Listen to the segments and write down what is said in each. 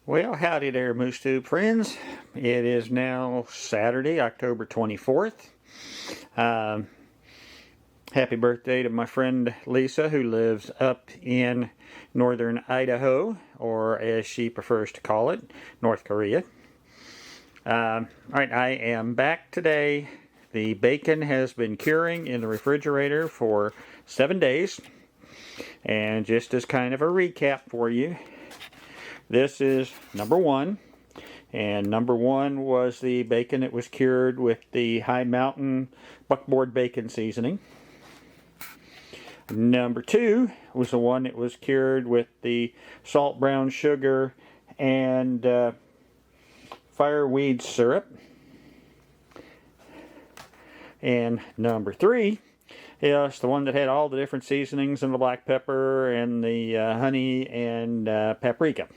Well, howdy there, Moose Tube friends. It is now Saturday, October 24th. Happy birthday to my friend Lisa, who lives up in northern Idaho, or as she prefers to call it, North Korea. Alright, I am back today. The bacon has been curing in the refrigerator for 7 days. And just as kind of a recap for you, this is number one, and number one was the bacon that was cured with the High Mountain buckboard bacon seasoning. Number two was the one that was cured with the salt brown sugar and fireweed syrup. And number three is the one that had all the different seasonings and the black pepper and the honey and paprika.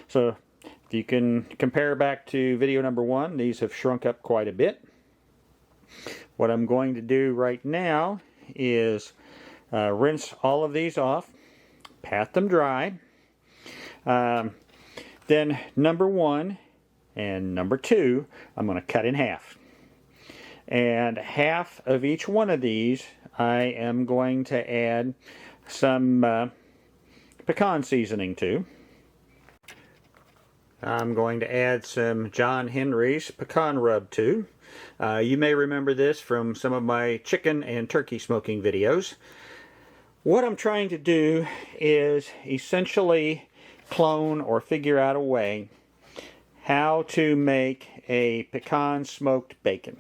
So if you can compare back to video number one, these have shrunk up quite a bit. What I'm going to do right now is rinse all of these off, pat them dry. Then number one and number two, I'm going to cut in half. And half of each one of these, I am going to add some pecan seasoning to. I'm going to add some John Henry's pecan rub to. You may remember this from some of my chicken and turkey smoking videos. What I'm trying to do is essentially clone or figure out a way how to make a pecan smoked bacon.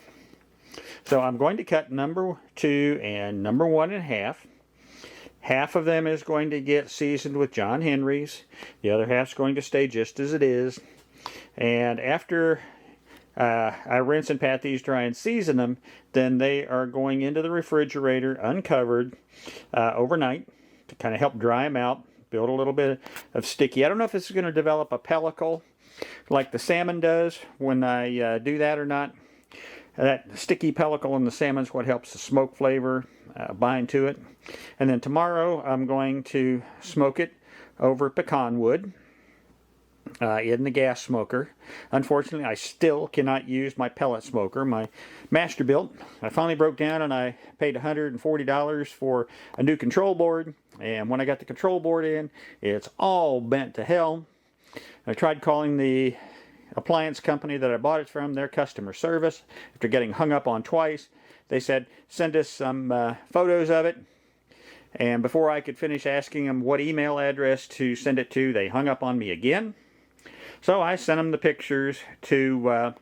So I'm going to cut number two and number one in half. Half of them is going to get seasoned with John Henry's. The other half is going to stay just as it is. And after I rinse and pat these dry and season them, then they are going into the refrigerator uncovered overnight to kind of help dry them out, build a little bit of sticky. I don't know if this is going to develop a pellicle like the salmon does when I do that or not. That sticky pellicle in the salmon is what helps the smoke flavor bind to it. And then tomorrow I'm going to smoke it over pecan wood in the gas smoker. Unfortunately, I still cannot use my pellet smoker. My Masterbuilt, I finally broke down and I paid $140 for a new control board. And when I got the control board in, it's all bent to hell. I tried calling the appliance company that I bought it from, their customer service, after getting hung up on twice. They said, send us some photos of it. And before I could finish asking them what email address to send it to, they hung up on me again. So I sent them the pictures to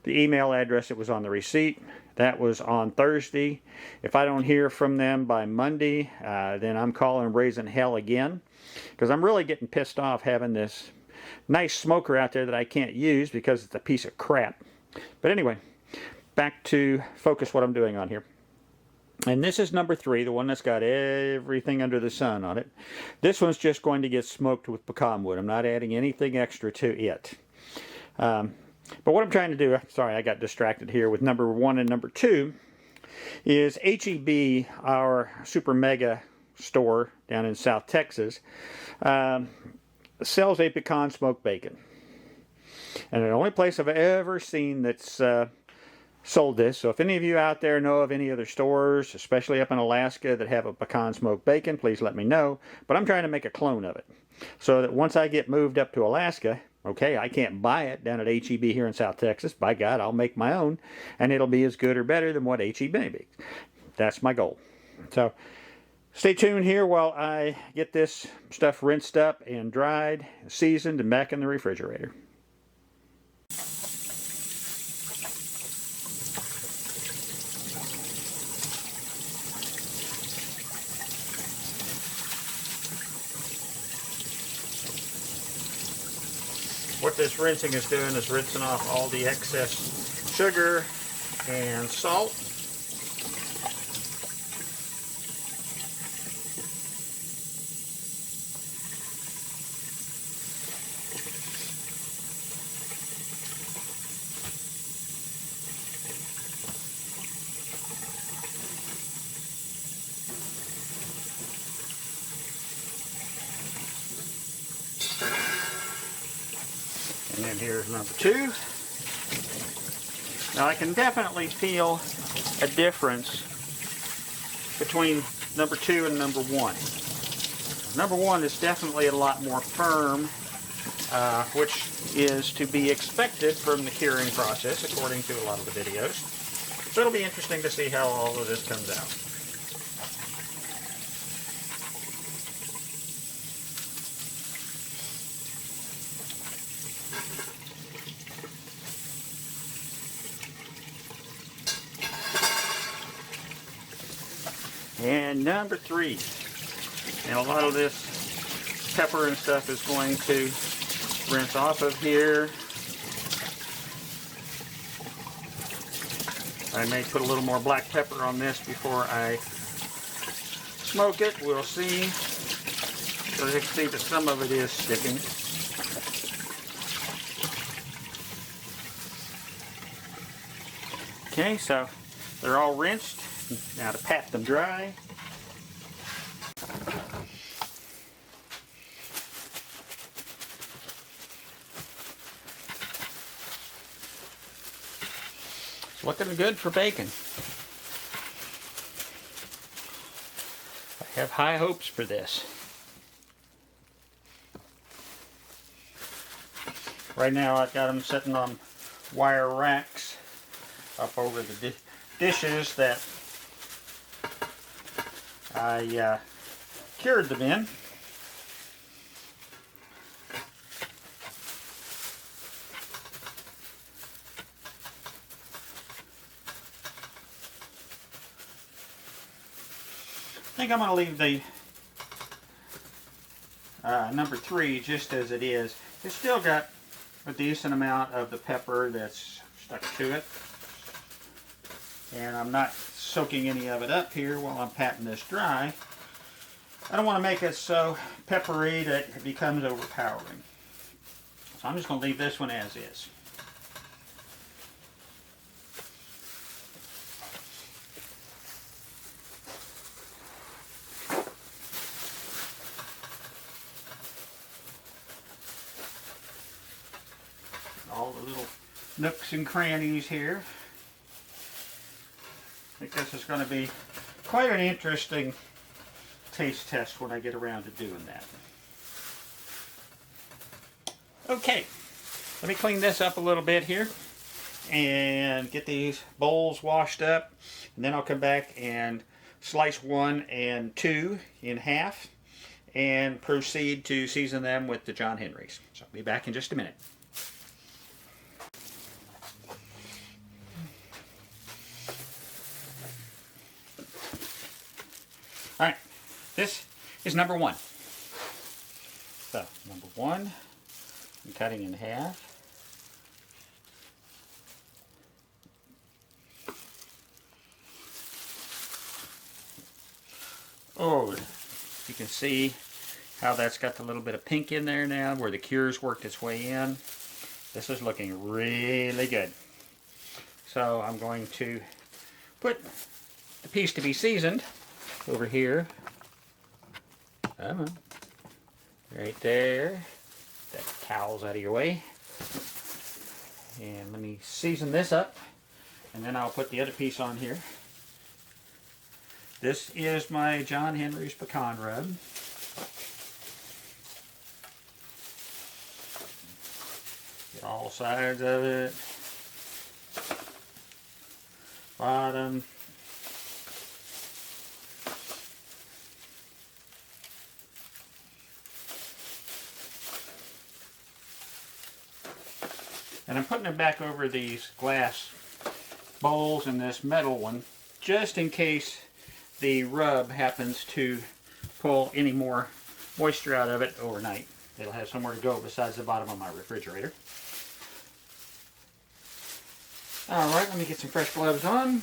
the email address that was on the receipt. That was on Thursday. If I don't hear from them by Monday, then I'm calling raising hell again. Because I'm really getting pissed off having this nice smoker out there that I can't use because it's a piece of crap. But anyway, back to focus what I'm doing on here. And this is number three, the one that's got everything under the sun on it. This one's just going to get smoked with pecan wood. I'm not adding anything extra to it. But what I'm trying to do, sorry I got distracted here with number one and number two, is HEB, our super mega store down in South Texas, sells a pecan smoked bacon. And the only place I've ever seen that's sold this, so if any of you out there know of any other stores, especially up in Alaska, that have a pecan smoked bacon, please let me know. But I'm trying to make a clone of it, so that once I get moved up to Alaska, okay, I can't buy it down at HEB here in South Texas. By God, I'll make my own, and it'll be as good or better than what HEB makes. That's my goal. So stay tuned here while I get this stuff rinsed up and dried, seasoned, and back in the refrigerator. What this rinsing is doing is rinsing off all the excess sugar and salt. And then here's number 2. Now I can definitely feel a difference between number 2 and number 1. Number 1 is definitely a lot more firm, which is to be expected from the curing process, according to a lot of the videos. So it'll be interesting to see how all of this comes out. And number 3. And a lot of this pepper and stuff is going to rinse off of here. I may put a little more black pepper on this before I smoke it. We'll see. So you can see that some of it is sticking. Okay, so they're all rinsed. Now to pat them dry. It's looking good for bacon. I have high hopes for this. Right now I've got them sitting on wire racks up over the dishes that I cured them in. I think I'm going to leave the number 3 just as it is. It's still got a decent amount of the pepper that's stuck to it. And I'm not soaking any of it up here while I'm patting this dry. I don't want to make it so peppery that it becomes overpowering. So I'm just going to leave this one as is. All the little nooks and crannies here. I think this is going to be quite an interesting taste test when I get around to doing that. Okay, let me clean this up a little bit here and get these bowls washed up, and then I'll come back and slice 1 and 2 in half and proceed to season them with the John Henrys. So I'll be back in just a minute. Alright, this is number 1. So, number 1, I'm cutting in half. Oh, you can see how that's got the little bit of pink in there now, where the cure's worked its way in. This is looking really good. So, I'm going to put the piece to be seasoned over here. Right there. That towel's out of your way. And let me season this up, and then I'll put the other piece on here. This is my John Henry's pecan rub. Get all sides of it. Bottom. And I'm putting it back over these glass bowls and this metal one, just in case the rub happens to pull any more moisture out of it overnight. It'll have somewhere to go besides the bottom of my refrigerator. Alright, let me get some fresh gloves on.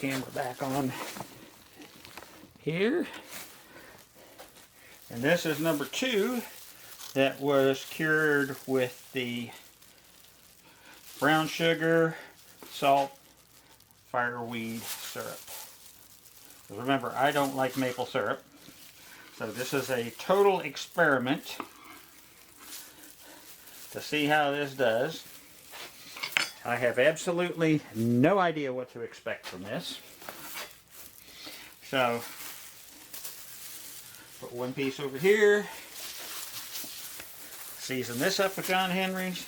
camera back on here. And this is number 2 that was cured with the brown sugar, salt, fireweed syrup. Remember, I don't like maple syrup, so this is a total experiment to see how this does. I have absolutely no idea what to expect from this. So, put one piece over here. Season this up with John Henry's.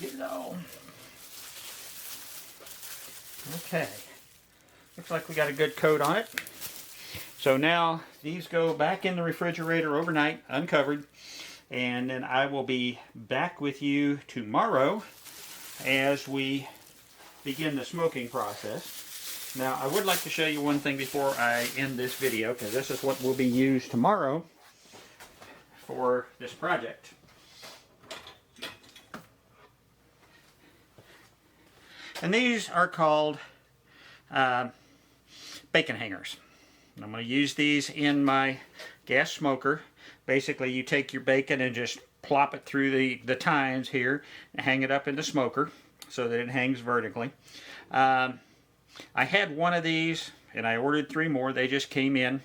Get it all. Okay. Looks like we got a good coat on it. So now these go back in the refrigerator overnight, uncovered, and then I will be back with you tomorrow as we begin the smoking process. Now I would like to show you one thing before I end this video, because this is what will be used tomorrow for this project. And these are called bacon hangers. I'm going to use these in my gas smoker. Basically, you take your bacon and just plop it through the tines here and hang it up in the smoker so that it hangs vertically. I had one of these and I ordered 3 more. They just came in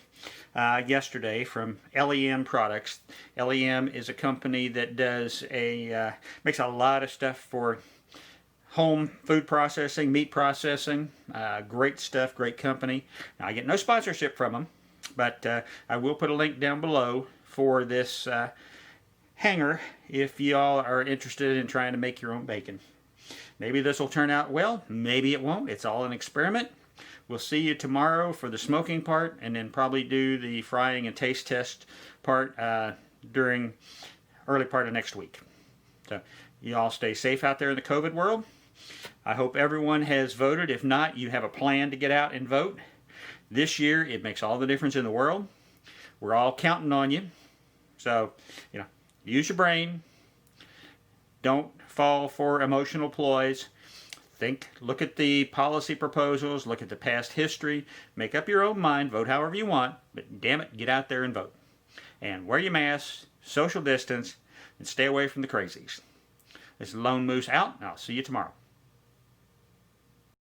yesterday from LEM Products. LEM is a company that does makes a lot of stuff for home food processing, meat processing. Great stuff, great company. Now, I get no sponsorship from them, but I will put a link down below for this hanger if y'all are interested in trying to make your own bacon. Maybe this will turn out well, maybe it won't. It's all an experiment. We'll see you tomorrow for the smoking part, and then probably do the frying and taste test part during early part of next week. So you all stay safe out there in the COVID world. I hope everyone has voted. If not, you have a plan to get out and vote. This year, it makes all the difference in the world. We're all counting on you. So, use your brain. Don't fall for emotional ploys. Look at the policy proposals, look at the past history, make up your own mind, vote however you want, but damn it, get out there and vote. And wear your mask, social distance, and stay away from the crazies. This is Lone Moose out, and I'll see you tomorrow.